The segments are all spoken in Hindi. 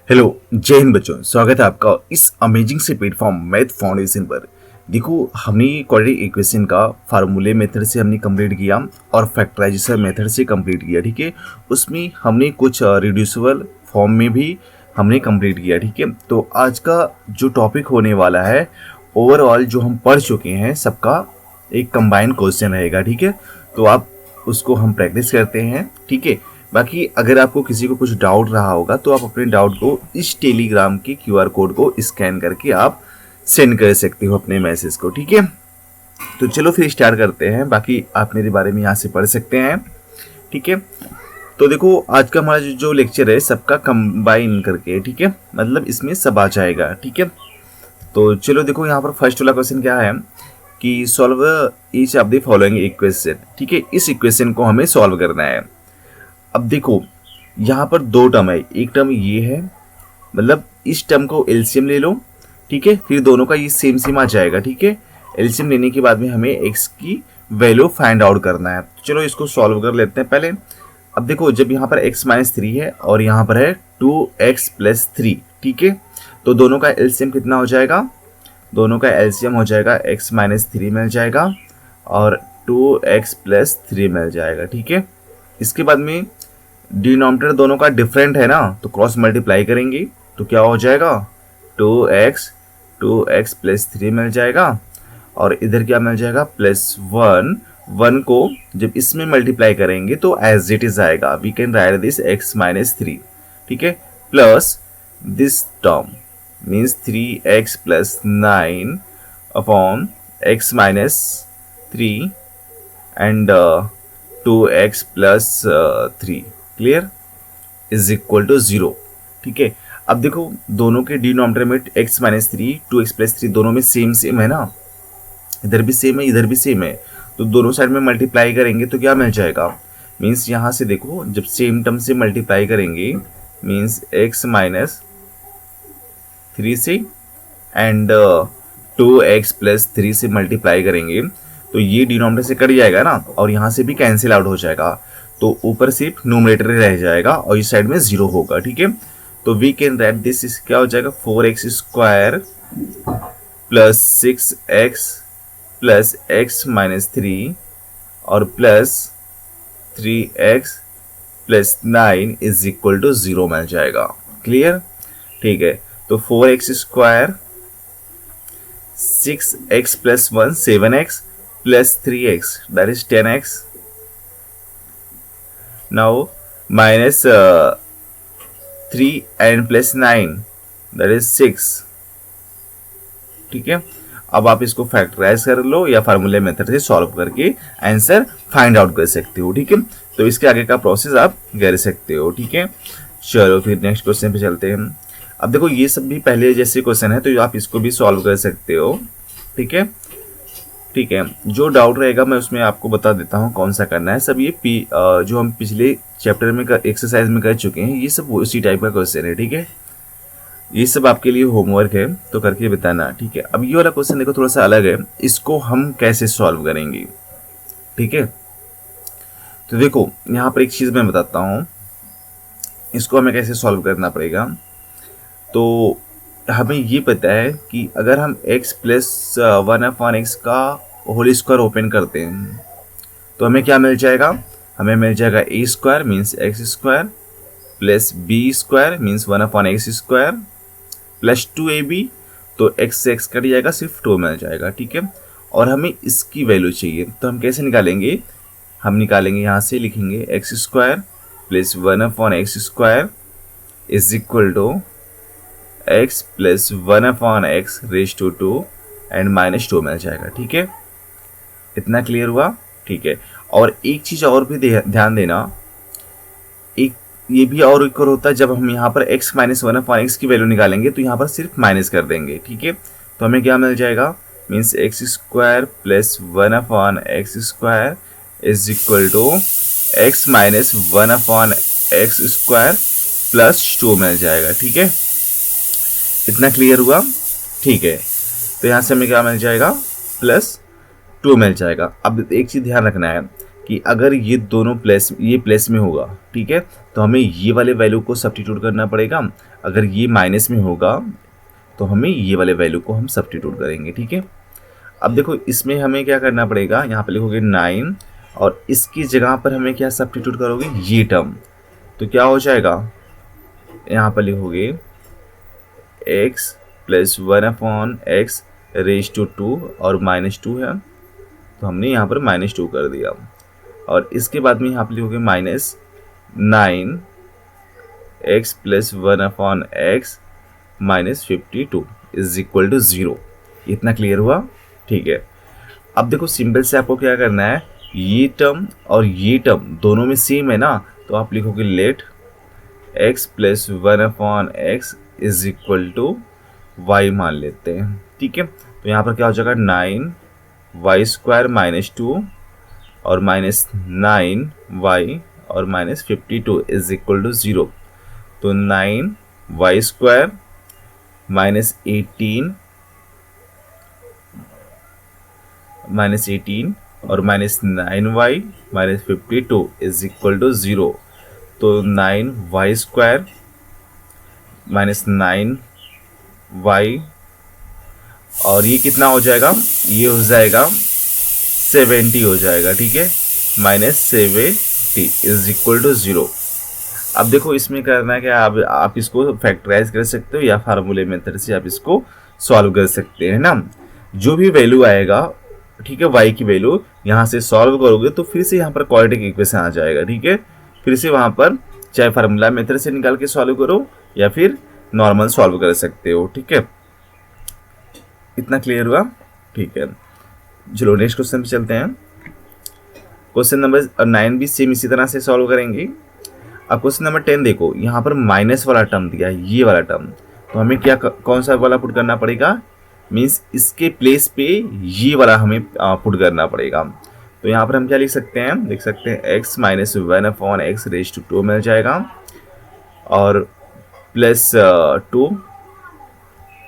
हेलो, जय हिंद बच्चों। स्वागत है आपका इस अमेजिंग से प्लेटफॉर्म मैथ फाउंडेशन पर। देखो, हमने क्वाड्रेटिक इक्वेशन का फार्मूले मेथड से हमने कंप्लीट किया और फैक्टराइजेशन मेथड से कंप्लीट किया। ठीक है, उसमें हमने कुछ रिड्यूसिबल फॉर्म में भी हमने कंप्लीट किया। ठीक है, तो आज का जो टॉपिक होने वाला है, ओवरऑल जो हम पढ़ चुके हैं सबका एक कंबाइंड क्वेश्चन रहेगा। ठीक है, तो आप उसको हम प्रैक्टिस करते हैं। ठीक है, बाकी अगर आपको किसी को कुछ डाउट रहा होगा तो आप अपने डाउट को इस टेलीग्राम के क्यूआर कोड को स्कैन करके आप सेंड कर सकते हो अपने मैसेज को। ठीक है, तो चलो फिर स्टार्ट करते हैं। बाकी आप मेरे बारे में यहाँ से पढ़ सकते हैं। ठीक है, तो देखो आज का हमारा जो लेक्चर है सबका कंबाइन करके। ठीक है, मतलब इसमें सब आ जाएगा। ठीक है, तो चलो देखो यहाँ पर फर्स्ट वाला क्वेश्चन क्या है कि solve each of the following equation. ठीक है, इस इक्वेशन को हमें सॉल्व करना है। अब देखो यहाँ पर दो टर्म है, एक टर्म ये है, मतलब इस टर्म को एलसीएम ले लो। ठीक है, फिर दोनों का ये सेम सेम आ जाएगा। ठीक है, एलसीएम लेने के बाद में हमें एक्स की वैल्यू फाइंड आउट करना है। तो चलो इसको सॉल्व कर लेते हैं पहले। अब देखो जब यहाँ पर x माइनस थ्री है और यहाँ पर है 2x प्लस थ्री। ठीक है, तो दोनों का एलसीएम कितना हो जाएगा? दोनों का एलसीएम हो जाएगा x माइनस थ्री मिल जाएगा और 2x प्लस थ्री मिल जाएगा। ठीक है, इसके बाद में डिनोमिनेटर दोनों का डिफरेंट है ना, तो क्रॉस मल्टीप्लाई करेंगे तो क्या हो जाएगा? 2x प्लस थ्री मिल जाएगा और इधर क्या मिल जाएगा? Plus one. वन को जब इसमें मल्टीप्लाई करेंगे तो एज इट इज आएगा, we can write this x minus three. ठीक है, plus this term means 3x plus nine upon x minus three and 2x plus three clear is equal to zero. ठीक है, अब देखो दोनों के डिनोमिनेटर में x minus three 2x plus three दोनों में सेम सेम है ना, इधर भी सेम है इधर भी सेम है, तो दोनों साइड में मल्टीप्लाई करेंगे तो क्या मिल जाएगा? मीन्स यहाँ से देखो जब सेम टर्म से मल्टीप्लाई करेंगे मीन्स x माइनस थ्री से एंड 2x प्लस थ्री से मल्टीप्लाई करेंगे तो ये डिनोमिनेटर से कट जाएगा ना और यहाँ से भी कैंसिल आउट हो जाएगा, तो ऊपर सिर्फ न्यूमरेटर रह जाएगा और इस साइड में जीरो होगा। ठीक है, तो वी कैन राइट दिस क्या हो जाएगा? 4x square plus 6x plus x minus three और plus 3x plus nine is equal to zero मिल जाएगा। क्लियर? ठीक है, तो 4x square 6x plus one 7x plus 3x that is 10x. Now minus 3 and plus 9 that is 6. ठीक है, अब आप इसको फैक्टराइज कर लो या फार्मूले मेथड से सॉल्व करके आंसर फाइंड आउट कर सकते हो। ठीक है, तो इसके आगे का प्रोसेस आप कर सकते हो। ठीक है, चलो फिर नेक्स्ट क्वेश्चन पे चलते हैं। अब देखो ये सब भी पहले जैसे क्वेश्चन है तो आप इसको भी सॉल्व कर सकते हो। ठीक है, ठीक है, जो डाउट रहेगा मैं उसमें आपको बता देता हूँ कौन सा करना है। सब ये जो हम पिछले चैप्टर में एक्सरसाइज में कर चुके हैं ये सब उसी टाइप का क्वेश्चन है। ठीक है, ये सब आपके लिए होमवर्क है तो करके बताना। ठीक है, अब ये वाला क्वेश्चन देखो थोड़ा सा अलग है, इसको हम कैसे सॉल्व करेंगे? ठीक है, तो देखो यहाँ पर एक चीज़ मैं बताता हूँ, इसको हमें कैसे सॉल्व करना पड़ेगा। तो हमें ये पता है कि अगर हम x plus one upon x का होल स्क्वायर ओपन करते हैं तो हमें क्या मिल जाएगा? हमें मिल जाएगा a square means x square plus b square means one upon x square plus 2ab, तो x से x कट जाएगा सिर्फ 2 मिल जाएगा। ठीक है, और हमें इसकी वैल्यू चाहिए तो हम कैसे निकालेंगे? हम निकालेंगे यहाँ से, लिखेंगे x square plus one upon x square is equal to x plus one upon x raise to two and minus 2 मिल जाएगा। ठीक है, इतना क्लियर हुआ? ठीक है, और एक चीज़ और भी ध्यान देना, एक ये भी और एक और होता है, जब हम यहाँ पर x minus one upon x की वैल्यू निकालेंगे तो यहाँ पर सिर्फ माइनस कर देंगे। ठीक है, तो हमें क्या मिल जाएगा? Means x square plus one upon x square is equal to x minus one upon x square plus 2 मिल जाएगा। ठीक है, इतना क्लियर हुआ? ठीक है, तो यहाँ से हमें क्या मिल जाएगा? प्लस 2 मिल जाएगा। अब एक चीज़ ध्यान रखना है कि अगर ये दोनों प्लस में होगा, ठीक है, तो हमें ये वाले वैल्यू को सब्स्टिट्यूट करना पड़ेगा। अगर ये माइनस में होगा तो हमें ये वाले वैल्यू को हम सब्स्टिट्यूट करेंगे, ठीक है। अब देखो इसमें हमें क्या करना पड़ेगा, यहाँ पे लिखोगे 9 और इसकी जगह पर हमें क्या सब्स्टिट्यूट करोगे, ये टर्म। तो क्या हो जाएगा, यहाँ पर लिखोगे x प्लस 1/x रेज टू 2 और -2 है, तो हमने यहाँ पर -2 कर दिया। और इसके बाद में यहाँ पर लिखोगे -9x plus 1/x -52 is equal to 0। इतना क्लियर हुआ, ठीक है। अब देखो सिंपल से आपको क्या करना है, ये टर्म और ये टर्म दोनों में सेम है ना, तो आप लिखोगे लेट x प्लस 1/x is equal to y मान लेते हैं, ठीक है। तो यहाँ पर क्या हो जाएगा 9y² -2 और -9y और -52 इज इक्वल टू 0। तो 9y² -18 और -9y -52 इज इक्वल टू 0। तो 9y² -9y और ये कितना हो जाएगा, ये हो जाएगा 70 हो जाएगा, ठीक है, -70 इज इक्वल टू 0। अब देखो इसमें करना है क्या, आप इसको फैक्टराइज कर सकते हो या फार्मूले मेथड से आप इसको सॉल्व कर सकते हैं ना। जो भी वैल्यू आएगा, ठीक है, y की वैल्यू यहाँ से सॉल्व करोगे तो फिर से यहाँ पर क्वाड्रेटिक इक्वेशन आ जाएगा, ठीक है। फिर से वहाँ पर चाहे फार्मूला मेथड से निकाल के सॉल्व करो या फिर नॉर्मल सॉल्व कर सकते हो, ठीक है। इतना क्लियर हुआ, ठीक है। चलो नेक्स्ट क्वेश्चन पे चलते हैं। क्वेश्चन नंबर 9 भी सेम इसी तरह से सॉल्व करेंगे। अब क्वेश्चन नंबर 10 देखो, यहाँ पर माइनस वाला टर्म दिया है, ये वाला टर्म, तो हमें क्या कौन सा वाला पुट करना पड़ेगा, मीन्स इसके प्लेस पे ये वाला हमें पुट करना पड़ेगा। तो यहाँ पर हम क्या लिख सकते हैं, लिख सकते हैं x minus 1/x raise to 2 मिल जाएगा और प्लस 2,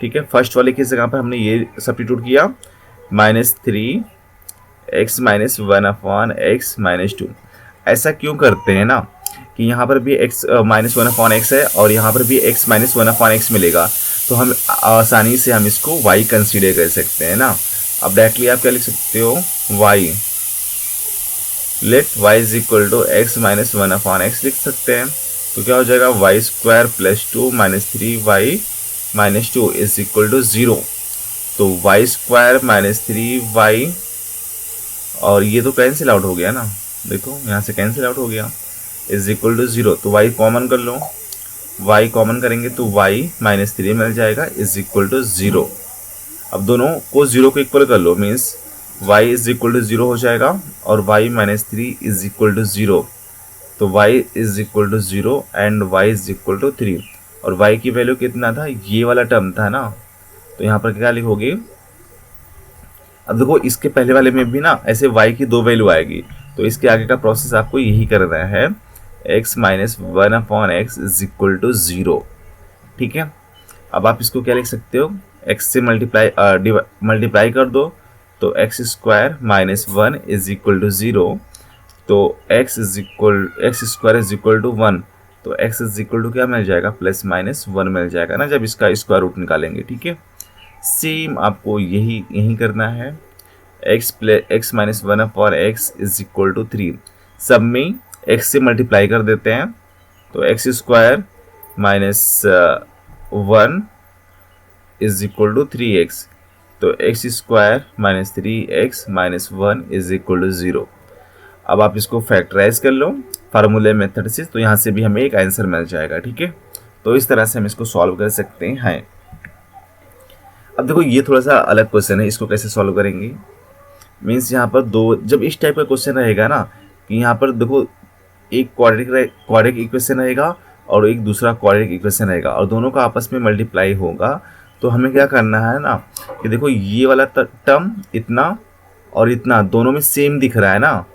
ठीक है। फर्स्ट वाले की जगह पर हमने ये सब्स्टिट्यूट किया, -3x माइनस 1/x -2। ऐसा क्यों करते हैं ना कि यहाँ पर भी x माइनस 1/x है और यहाँ पर भी x माइनस 1/x मिलेगा, तो हम आसानी से हम इसको y कंसीडर कर सकते हैं ना। अब डायरेक्टली आप क्या लिख सकते हो, y let y is equal to x minus 1/x लिख सकते हैं। तो क्या हो जाएगा, y² plus 2 -3y -2 is equal to 0। तो y² -3y और ये तो कैंसिल आउट हो गया ना, देखो यहाँ से कैंसिल आउट हो गया, इज इक्वल टू 0। तो y कॉमन कर लो, y कॉमन करेंगे तो y -3 मिल जाएगा इज इक्वल टू 0। अब दोनों को 0 को इक्वल कर लो, means y is equal to 0 हो जाएगा और y -3 इज इक्वल टू 0। तो y is equal to 0 and y is equal to 3 और y की वैल्यू कितना था, ये वाला टर्म था ना। तो यहाँ पर क्या लिखोगे, अब देखो इसके पहले वाले में भी ना ऐसे y की 2 वैल्यू आएगी, तो इसके आगे का प्रोसेस आपको यही करना है, x minus 1/x is equal to 0, ठीक है। अब आप इसको क्या लिख सकते हो, x से मल्टीप्लाई कर दो तो x² -1 इज इक्वल टू 0। तो x² इज इक्वल टू 1, तो x इज इक्वल टू क्या मिल जाएगा, +-1 मिल जाएगा ना जब इसका स्क्वायर रूट निकालेंगे, ठीक है। सेम आपको यही करना है, x minus 1/x is equal to 3। सब में x से मल्टीप्लाई कर देते हैं, तो x² -1 is equal to 3x। तो x² -3x -1 is equal to 0। अब आप इसको फैक्टराइज कर लो फार्मूले मेथड से, तो यहाँ से भी हमें एक आंसर मिल जाएगा, ठीक है। तो इस तरह से हम इसको सॉल्व कर सकते हैं। अब देखो ये थोड़ा सा अलग क्वेश्चन है, इसको कैसे सॉल्व करेंगे, मीन्स यहाँ पर जब इस टाइप का क्वेश्चन रहेगा ना कि यहाँ पर देखो एक क्वाड्रेटिक इक्वेशन रहेगा और एक दूसरा क्वाड्रेटिक इक्वेशन रहेगा और दोनों का आपस में मल्टीप्लाई होगा, तो हमें क्या करना है ना कि देखो ये वाला टर्म इतना और इतना दोनों में सेम दिख रहा है ना,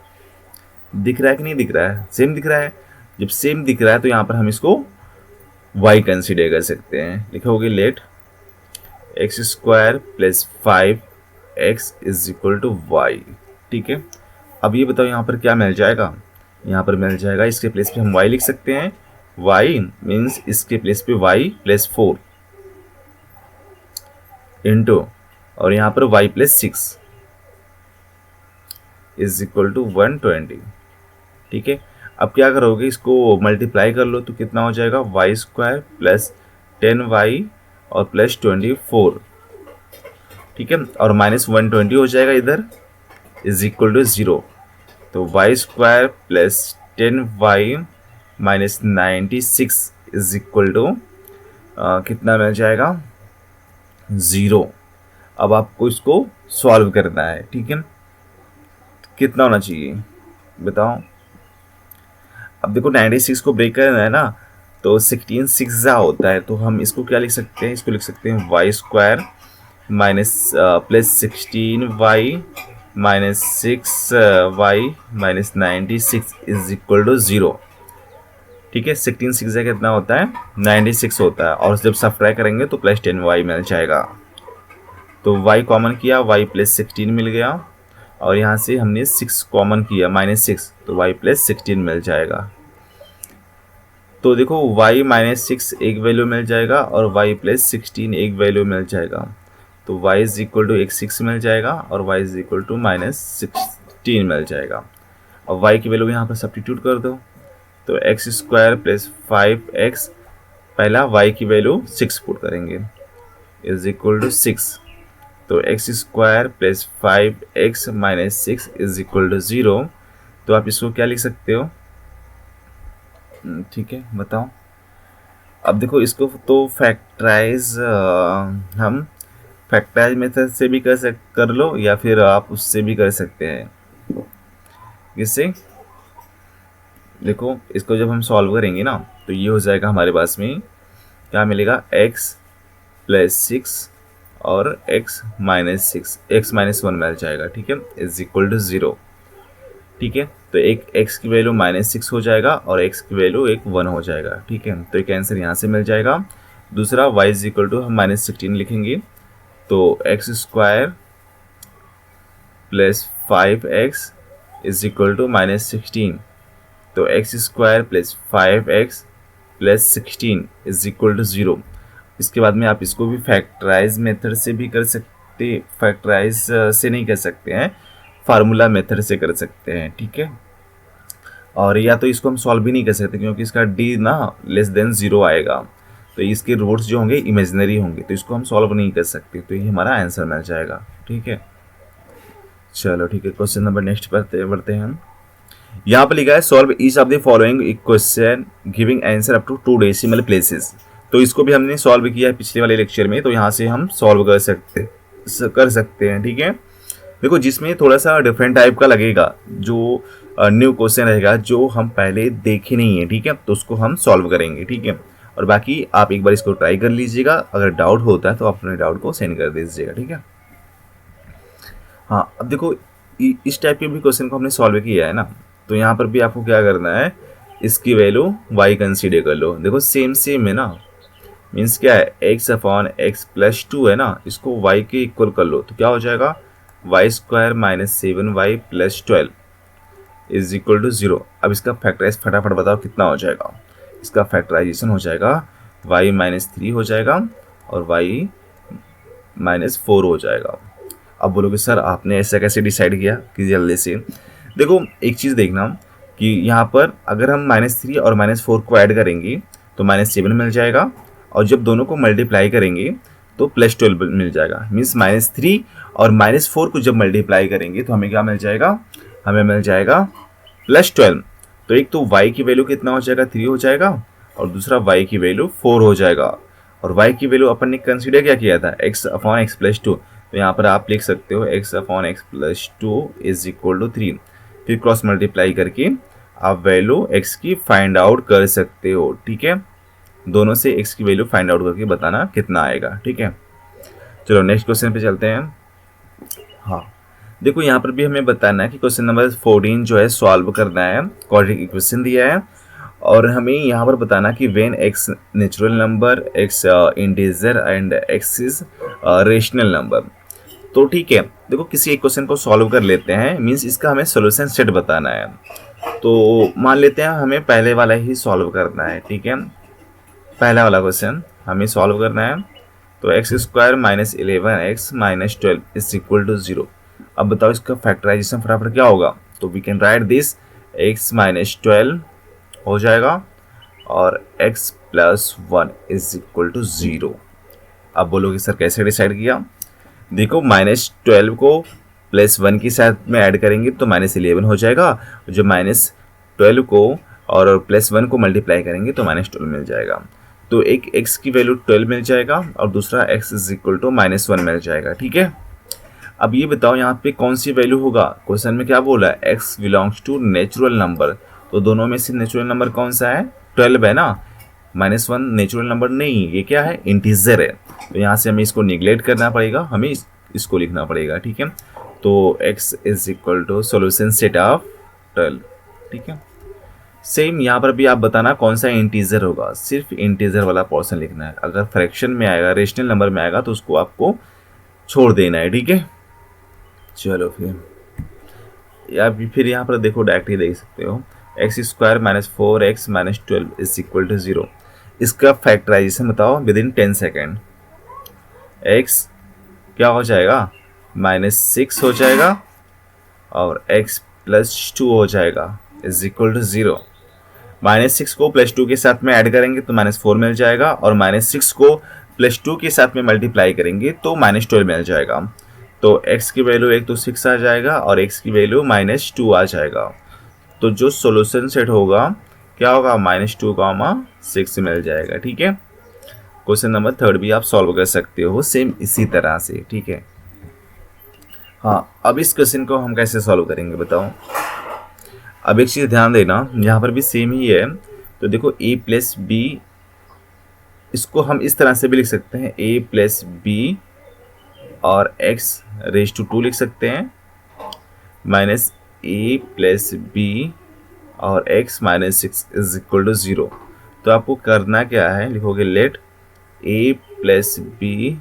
दिख रहा है कि नहीं दिख रहा है, सेम दिख रहा है। जब सेम दिख रहा है तो यहाँ पर हम इसको y कंसीडर कर सकते हैं, लिखोगे let x² + 5x is equal to y, ठीक है। अब ये बताओ यहाँ पर क्या मिल जाएगा, यहाँ पर मिल जाएगा इसके प्लेस पे हम y लिख सकते हैं, y मीन्स इसके प्लेस पे y प्लस 4 इंटू और यहाँ पर y plus 6 is equal to 120। ठीक है, अब क्या करोगे, इसको मल्टीप्लाई कर लो तो कितना हो जाएगा, वाई स्क्वायर प्लस 10y और प्लस 24। ठीक है, और माइनस 120 हो जाएगा इधर, इज इक्वल टू 0। तो y square plus 10y minus 96 is equal to कितना मिल जाएगा, 0। अब आपको इसको सॉल्व करना है। ठीक है, कितना होना चाहिए बताओ। अब देखो 96 को ब्रेक करना है ना, तो 16 6 होता है, तो हम इसको क्या लिख सकते हैं, इसको लिख सकते हैं y square minus plus 16y minus 6y minus 96 is equal to 0। ठीक है, 16 6 कितना होता है, 96 होता है, और जब सब्ट्रैक्ट करेंगे तो प्लस 10y मिल जाएगा। तो y कॉमन किया, y प्लस 16 मिल गया, और यहाँ से हमने 6 कॉमन किया माइनस 6, तो y प्लस 16 मिल जाएगा। तो देखो y माइनस 6 एक वैल्यू मिल जाएगा और y प्लस 16 एक वैल्यू मिल जाएगा, तो y इज इक्वल टू एक 6 मिल जाएगा और y is equal to minus 16 मिल जाएगा। अब y की वैल्यू यहाँ पर सब्स्टिट्यूट कर दो, तो एक्स स्क्वायर प्लस 5x, पहला y की वैल्यू 6 पुट करेंगे, इज इक्वल टू 6। तो x square plus 5x minus 6 is equal to 0। तो आप इसको क्या लिख सकते हो, ठीक है बताओ। अब देखो इसको तो फैक्टराइज हम फैक्टराइज मेथड से भी कर लो, या फिर आप उससे भी कर सकते हैं। किससे, देखो इसको जब हम सॉल्व करेंगे ना, तो ये हो जाएगा हमारे पास में क्या मिलेगा, x प्लस 6 और x माइनस 6, x माइनस 1 मिल जाएगा। ठीक है, इज इक्वल टू 0। ठीक है, तो एक x की वैल्यू माइनस 6 हो जाएगा और x की वैल्यू एक 1 हो जाएगा। ठीक है, तो एक आंसर यहाँ से मिल जाएगा। दूसरा y इज इक्वल टू हम माइनस 16 लिखेंगे, तो x square plus 5x is equal to minus 16, तो x square plus 5x plus 16 is equal to 0। इसके बाद में आप इसको भी फैक्टराइज मेथड से भी कर सकते, फैक्टराइज से नहीं कर सकते हैं, फार्मूला मेथड से कर सकते हैं। ठीक है, और या तो इसको हम सॉल्व भी नहीं कर सकते क्योंकि इसका d ना लेस देन 0 आएगा, तो इसके रूट्स जो होंगे इमेजिनरी होंगे, तो इसको हम सॉल्व नहीं कर सकते, तो ये हमारा आंसर मिल जाएगा। ठीक है, चलो ठीक है, क्वेश्चन नंबर नेक्स्ट बढ़ते हैं हम। यहाँ पर लिखा है solve each of the following question giving answer up to 2 decimal places. तो इसको भी हमने सॉल्व किया है पिछले वाले लेक्चर में, तो यहाँ से हम सॉल्व कर सकते हैं। ठीक है, देखो जिसमें थोड़ा सा डिफरेंट टाइप का लगेगा, जो न्यू क्वेश्चन रहेगा जो हम पहले देखे नहीं है, ठीक है, तो उसको हम सॉल्व करेंगे। ठीक है, और बाकी आप एक बार इसको ट्राई कर लीजिएगा, अगर डाउट होता है तो आप अपने डाउट को सेंड कर दीजिएगा। ठीक है, हाँ अब देखो इस टाइप के भी क्वेश्चन को हमने सॉल्व किया है ना, तो यहाँ पर भी आपको क्या करना है, इसकी वैल्यू y कंसीडर कर लो। देखो सेम है ना, मीन्स क्या है, x अपॉन x प्लस 2 है ना, इसको y के इक्वल कर लो, तो क्या हो जाएगा, y square minus 7y plus 12 is equal to 0। अब इसका फैक्टराइज फटाफट बताओ कितना हो जाएगा। इसका फैक्टराइजेशन हो जाएगा y माइनस 3 हो जाएगा और y माइनस 4 हो जाएगा। अब बोलोगे सर आपने ऐसा कैसे डिसाइड किया कि जल्दी से, देखो एक चीज़ देखना कि यहाँ पर अगर हम -3 और -4 को ऐड करेंगे तो -7 मिल जाएगा, और जब दोनों को मल्टीप्लाई करेंगे तो +12 मिल जाएगा। मीन्स -3 और -4 को जब मल्टीप्लाई करेंगे तो हमें क्या मिल जाएगा, हमें मिल जाएगा +12। तो एक तो y की वैल्यू कितना हो जाएगा, 3 हो जाएगा, और दूसरा y की वैल्यू 4 हो जाएगा। और y की वैल्यू अपन ने कंसीडर क्या किया था, x अपॉन x प्लस 2, तो यहाँ पर आप लिख सकते हो x upon x plus 2 is equal to 3। फिर क्रॉस मल्टीप्लाई करके आप वैल्यू x की फाइंड आउट कर सकते हो। ठीक है, दोनों से x की वैल्यू फाइंड आउट करके बताना कितना आएगा। ठीक है, चलो नेक्स्ट क्वेश्चन पे चलते हैं। हाँ देखो यहाँ पर भी हमें बताना है कि क्वेश्चन नंबर 14 जो है सॉल्व करना है, क्वाड्रेटिक इक्वेशन दिया है, और हमें यहाँ पर बताना कि when x natural number, x integer and x is rational number. तो ठीक है, देखो किसी एक क्वेश्चन को सॉल्व कर लेते हैं, मीन्स इसका हमें सोल्यूशन सेट बताना है। तो मान लेते हैं हमें पहले वाला ही सॉल्व करना है, ठीक है, पहला वाला क्वेश्चन हमें सॉल्व करना है। तो x square minus 11x minus 12 is equal to 0। अब बताओ इसका फैक्टराइजेशन फटाफट क्या होगा। तो we can write this x minus 12 हो जाएगा और x plus 1 is equal to 0। अब बोलोगे सर कैसे डिसाइड किया। देखो -12 को +1 के साथ में ऐड करेंगे तो -11 हो जाएगा, जो -12 को और +1 को मल्टीप्लाई करेंगे तो -12 मिल जाएगा। तो एक x की वैल्यू 12 मिल जाएगा और दूसरा x इज इक्वल टू -1 मिल जाएगा, ठीक है। अब ये बताओ यहाँ पे कौन सी वैल्यू होगा। क्वेश्चन में क्या बोला है, x belongs to natural number. तो दोनों में से नेचुरल नंबर कौन सा है, 12 है ना। -1 नेचुरल नंबर नहीं, ये क्या है, इंटीजर है। तो यहाँ से हमें इसको निगलेक्ट करना पड़ेगा, हमें इसको लिखना पड़ेगा, ठीक है। तो x is equal to solution set of 12, ठीक है। सेम यहाँ पर भी आप बताना कौन सा इंटीजर होगा, सिर्फ इंटीजर वाला पोर्शन लिखना है। अगर फ्रैक्शन में आएगा, रेशनल नंबर में आएगा तो उसको आपको छोड़ देना है, ठीक है। चलो फिर यहाँ पर देखो डायरेक्ट ही देख सकते हो, x square minus 4x minus 12 is equal to 0। इसका फैक्टराइजेशन बताओ विद इन 10 सेकेंड। x क्या हो जाएगा, -6 हो जाएगा और x प्लस 2 हो जाएगा इज इक्वल टू 0। -6 को +2 के साथ में ऐड करेंगे तो -4 मिल जाएगा और -6 को +2 के साथ में मल्टीप्लाई करेंगे तो -12 मिल जाएगा। तो x की वैल्यू एक तो 6 आ जाएगा और x की वैल्यू -2 आ जाएगा। तो जो सोल्यूशन सेट होगा क्या होगा, -2, 6 मिल जाएगा, ठीक है। क्वेश्चन नंबर 3 भी आप सॉल्व कर सकते हो सेम इसी तरह से, ठीक है। हाँ, अब इस क्वेश्चन को हम कैसे सॉल्व करेंगे बताओ। अब एक चीज़ ध्यान देना, यहाँ पर भी सेम ही है। तो देखो a प्लस बी, इसको हम इस तरह से भी लिख सकते हैं, a प्लस बी और x रेज टू 2 लिख सकते हैं, माइनस a प्लस बी और x minus 6 is equal to 0। तो आपको करना क्या है, लिखोगे let a plus b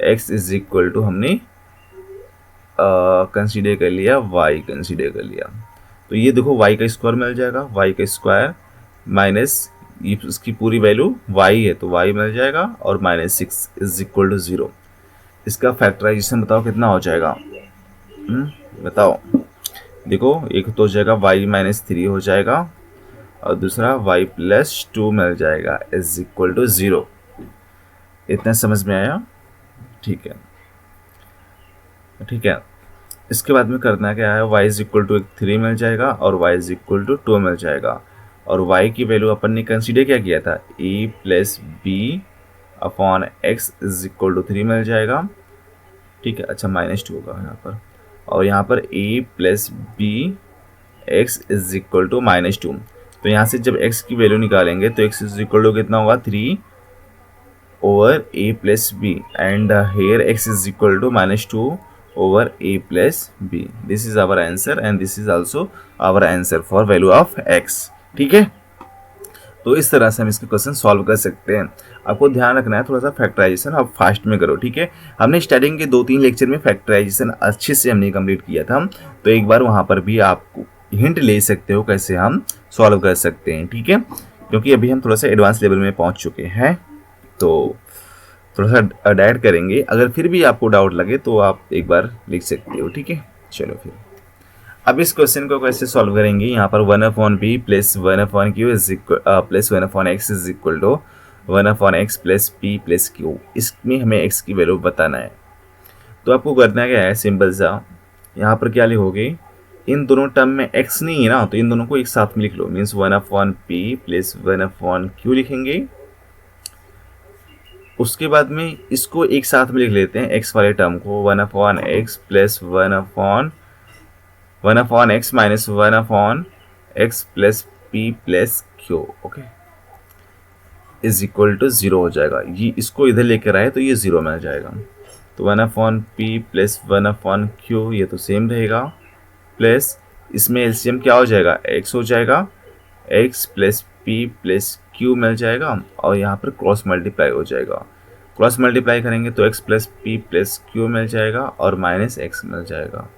x is equal to, हमने कंसीडर कर लिया y कंसीडर कर लिया। तो ये देखो y का स्क्वायर मिल जाएगा, y का स्क्वायर माइनस ये इसकी पूरी वैल्यू y है तो y मिल जाएगा और -6 इज इक्वल टू 0। इसका फैक्टराइजेशन बताओ कितना हो जाएगा, बताओ। देखो एक तो हो जाएगा y - 3 हो जाएगा और दूसरा y + 2 मिल जाएगा इज इक्वल टू 0। इतना समझ में आया, ठीक है, ठीक है। इसके बाद में करना क्या है, y इज इक्वल टू 3 मिल जाएगा और y इज इक्वल टू 2 मिल जाएगा। और y की वैल्यू अपन ने कंसीडर क्या किया था, a plus b upon x is equal to 3 मिल जाएगा, ठीक है। अच्छा -2 होगा यहाँ पर, और यहाँ पर a plus b x is equal to -2। तो यहाँ से जब x की वैल्यू निकालेंगे तो x इज इक्वल टू कितना होगा, 3 over a plus b, and here x is equal to -2 over a plus b. This is our answer and this is also our answer for value of x, ठीक है। तो इस तरह से हम इसके क्वेश्चन सॉल्व कर सकते हैं। आपको ध्यान रखना है थोड़ा सा फैक्टराइजेशन आप फास्ट में करो, ठीक है। हमने स्टार्टिंग के 2-3 लेक्चर में फैक्टराइजेशन अच्छे से हमने कंप्लीट किया था, तो एक बार वहाँ पर भी आप हिंट ले सकते हो कैसे हम सॉल्व कर सकते हैं, ठीक है। क्योंकि अभी हम थोड़ा सा एडवांस लेवल में पहुँच चुके हैं, तो थोड़ा सा डाइट करेंगे। अगर फिर भी आपको डाउट लगे तो आप एक बार लिख सकते हो, ठीक है। चलो फिर अब इस क्वेश्चन को कैसे सॉल्व करेंगे। यहाँ पर 1/b plus 1/q is equal plus 1/x is equal to 1/x plus p plus q। इसमें हमें x की वैल्यू बताना है। तो आपको करना क्या है, सिंपल सा, यहाँ पर क्या लिखोगे, इन दोनों टर्म में x नहीं है ना, तो इन दोनों को एक साथ में लिख लो, मीन्स 1/p प्लस 1/q लिखेंगे। उसके बाद में इसको एक साथ में लिख लेते हैं, x वाले टर्म को 1/x plus 1/x minus 1/x plus p plus q, okay, is equal to 0 हो जाएगा। ये इसको इधर लेकर आए तो ये 0 मिल जाएगा। तो 1/p प्लस 1/q ये तो सेम रहेगा, प्लस इसमें एलसीएम क्या हो जाएगा, x हो जाएगा, x plus p plus q मिल जाएगा और यहाँ पर क्रॉस मल्टीप्लाई हो जाएगा। क्रॉस मल्टीप्लाई करेंगे तो x plus p plus q मिल जाएगा और माइनस एक्स मिल जाएगा,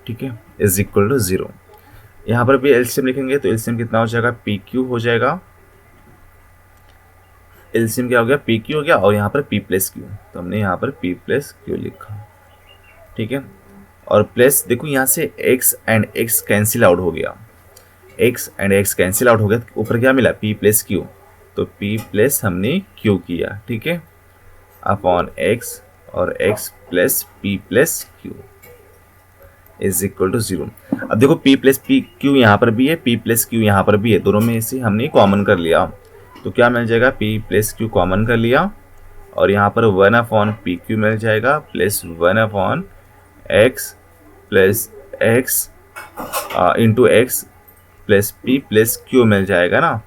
ठीक है, इज इक्वल टू 0। यहाँ पर भी एलसीएम लिखेंगे तो एलसीएम कितना हो जाएगा, पी क्यू हो जाएगा, एलसीएम क्या हो गया, पी क्यू हो गया, और यहाँ पर पी प्लस क्यू, तो हमने यहाँ पर पी प्लस क्यू लिखा, ठीक है। और प्लस देखो यहाँ से x and x cancel out हो गया, x and x cancel out हो गया, ऊपर क्या मिला, p प्लस क्यू, तो p प्लस हमने q किया, ठीक है, अपॉन x और x plus p plus q is equal to 0। अब देखो p प्लस पी क्यू यहाँ पर भी है, p प्लस क्यू यहाँ पर भी है, दोनों में से हमने कॉमन कर लिया, तो क्या मिल जाएगा, p प्लस क्यू कॉमन कर लिया और यहाँ पर 1 अपॉन पी क्यू मिल जाएगा plus 1 upon x plus x into x plus p plus q मिल जाएगा ना,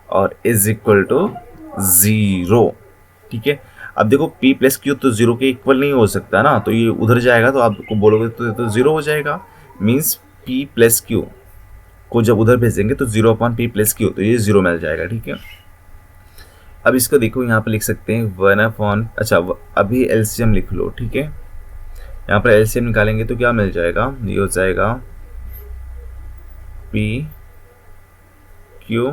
और इज इक्वल टू 0, ठीक है। अब देखो p प्लस क्यू तो 0 के इक्वल नहीं हो सकता ना, तो ये उधर जाएगा तो आपको बोलोगे तो 0 हो जाएगा, मीन्स p प्लस क्यू को जब उधर भेजेंगे तो 0 अपॉन पी प्लस क्यू, तो ये 0 मिल जाएगा, ठीक है। अब इसको देखो यहाँ पर लिख सकते हैं 1 अपॉन, अच्छा अभी एलसीएम लिख लो, ठीक है, यहाँ पर एलसीएम निकालेंगे तो क्या मिल जाएगा, ये हो जाएगा पी क्यू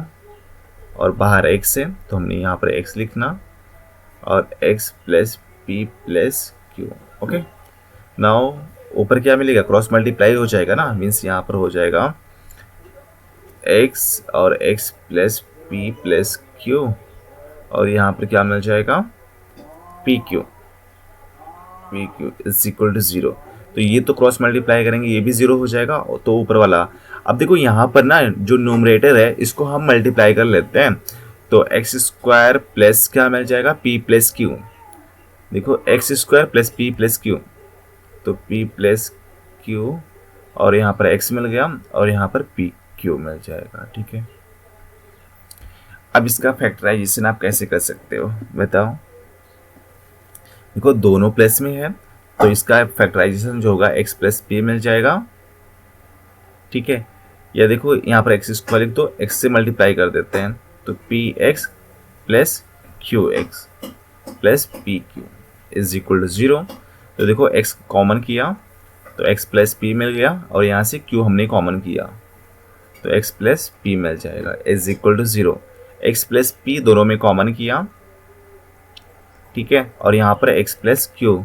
और बाहर x है तो हमने यहाँ पर x लिखना और x plus p plus Q, okay. Now ऊपर क्या मिलेगा, क्रॉस मल्टीप्लाई हो जाएगा ना, मीन्स यहाँ पर हो जाएगा x और x plus p plus q और यहाँ पर क्या मिल जाएगा, p q is equal to 0। तो ये तो क्रॉस मल्टीप्लाई करेंगे ये भी 0 हो जाएगा, तो ऊपर वाला, अब देखो यहाँ पर ना जो न्यूमरेटर है इसको हम मल्टीप्लाई कर लेते हैं, तो एक्स स्क्वायर प्लस क्या मिल जाएगा, पी प्लस क्यू, देखो x square plus p plus q, तो पी प्लस क्यू और यहाँ पर एक्स मिल गया और यहाँ पर पी क्यू मिल जाएगा, ठीक है। अब इसका फैक्टराइजेशन आप कैसे कर सकते हो बताओ, देखो दोनों प्लस में है तो इसका फैक्टराइजेशन जो होगा x प्लस पी मिल जाएगा, ठीक है, या देखो यहाँ पर एक्स स्क्वायर लिख दो, x से मल्टीप्लाई कर देते हैं तो p x plus q x plus p q is equal to 0। तो देखो x कॉमन किया तो x प्लस पी मिल गया और यहाँ से q हमने कॉमन किया तो x प्लस पी मिल जाएगा is equal to 0। x plus p दोनों में कॉमन किया, ठीक है, और यहाँ पर x प्लस क्यू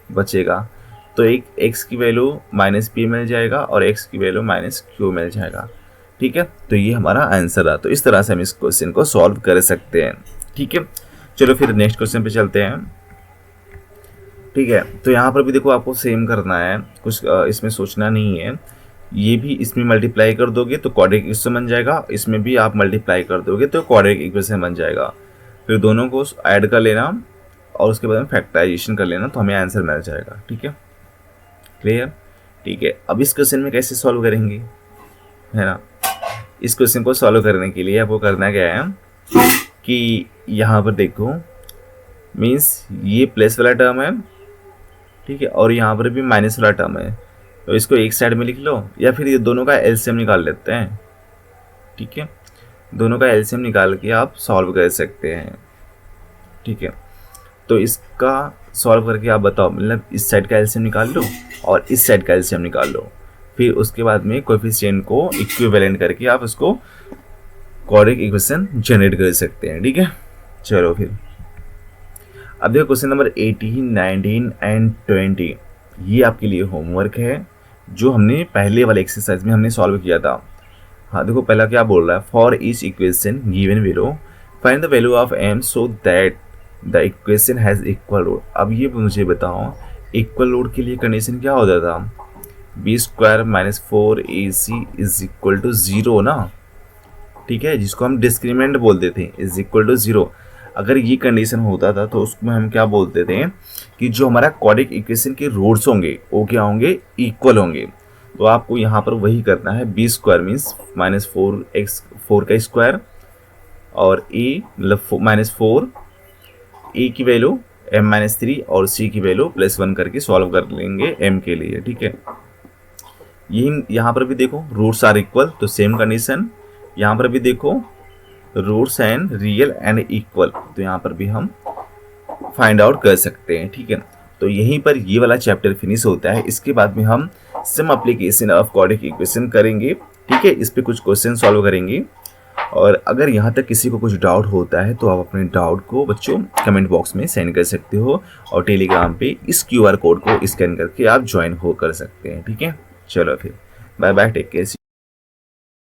बचेगा तो एक x की वैल्यू माइनस पी मिल जाएगा और x की वैल्यू माइनस क्यू मिल जाएगा, ठीक है। तो ये हमारा आंसर है, तो इस तरह से हम इस क्वेश्चन को सॉल्व कर सकते हैं, ठीक है। चलो फिर नेक्स्ट क्वेश्चन पे चलते हैं, ठीक है। तो यहाँ पर भी देखो आपको सेम करना है, कुछ इसमें सोचना नहीं है, ये भी इसमें मल्टीप्लाई कर दोगे तो क्वाड्रेटिक इक्वेशन बन जाएगा, इसमें भी आप मल्टीप्लाई कर दोगे तो क्वाड्रेटिक इक्वेशन बन जाएगा, फिर दोनों को ऐड कर लेना और उसके बाद में फैक्टराइजेशन कर लेना तो हमें आंसर मिल जाएगा, ठीक है, क्लियर, ठीक है। अब इस क्वेश्चन में कैसे सॉल्व करेंगे, है ना, इस क्वेश्चन को सॉल्व करने के लिए आपको करना क्या है कि यहाँ पर देखो, मीन्स ये प्लस वाला टर्म है, ठीक है, और यहाँ पर भी माइनस वाला टर्म है, तो इसको एक साइड में लिख लो या फिर ये दोनों का एलसीएम निकाल लेते हैं, ठीक है, दोनों का एलसीएम निकाल के आप सॉल्व कर सकते हैं, ठीक है। तो इसका सॉल्व करके आप बताओ, मतलब इस साइड का एलसीएम निकाल लो और इस साइड का एलसीएम निकाल लो, फिर उसके बाद में कोएफिशिएंट को इक्विवेलेंट करके आप उसको क्वाड्रेटिक इक्वेशन जनरेट कर सकते हैं, ठीक है। चलो फिर अब देखो क्वेश्चन नंबर 18, 19 एंड 20, ये आपके लिए होमवर्क है जो हमने पहले वाले एक्सरसाइज में हमने सॉल्व किया था। हाँ देखो पहला क्या बोल रहा है, for each equation given below find the value of m so that the equation has equal load. अब ये मुझे बताओ इक्वल लोड के लिए कंडीशन क्या होता था, b square minus 4ac is equal to 0 ना, ठीक है, जिसको हम डिस्क्रिमिनेंट बोलते थे, इज इक्वल टू 0। अगर ये कंडीशन होता था तो उसमें हम क्या बोलते थे कि जो हमारा क्वाड्रेटिक इक्वेशन के रूट्स होंगे वो क्या होंगे, इक्वल होंगे। तो आपको यहाँ पर वही करना है, B square means minus 4x 4 का स्क्वायर और ए मतलब माइनस 4, ए की वैल्यू m माइनस 3 और c की वैल्यू +1 करके सॉल्व कर लेंगे m के लिए, ठीक है। यही यहाँ पर भी देखो रूट्स आर इक्वल, तो सेम कंडीशन यहाँ पर भी देखो roots and real and equal, तो यहाँ पर भी हम फाइंड आउट कर सकते हैं। ठीक है, तो यहीं पर ये वाला चैप्टर फिनिश होता है। इसके बाद में हम some application of quadratic equation करेंगे। ठीक है, इस पे कुछ क्वेश्चन सॉल्व करेंगे। और अगर यहाँ तक किसी को कुछ डाउट होता है तो आप अपने डाउट को बच्चों कमेंट बॉक्स में सेंड कर सकते हो, और टेलीग्राम पे इस QR कोड को स्कैन करके आप ज्वाइन हो कर सकते हैं। ठीक है, चलो फिर बाय बाय, टेक केयर।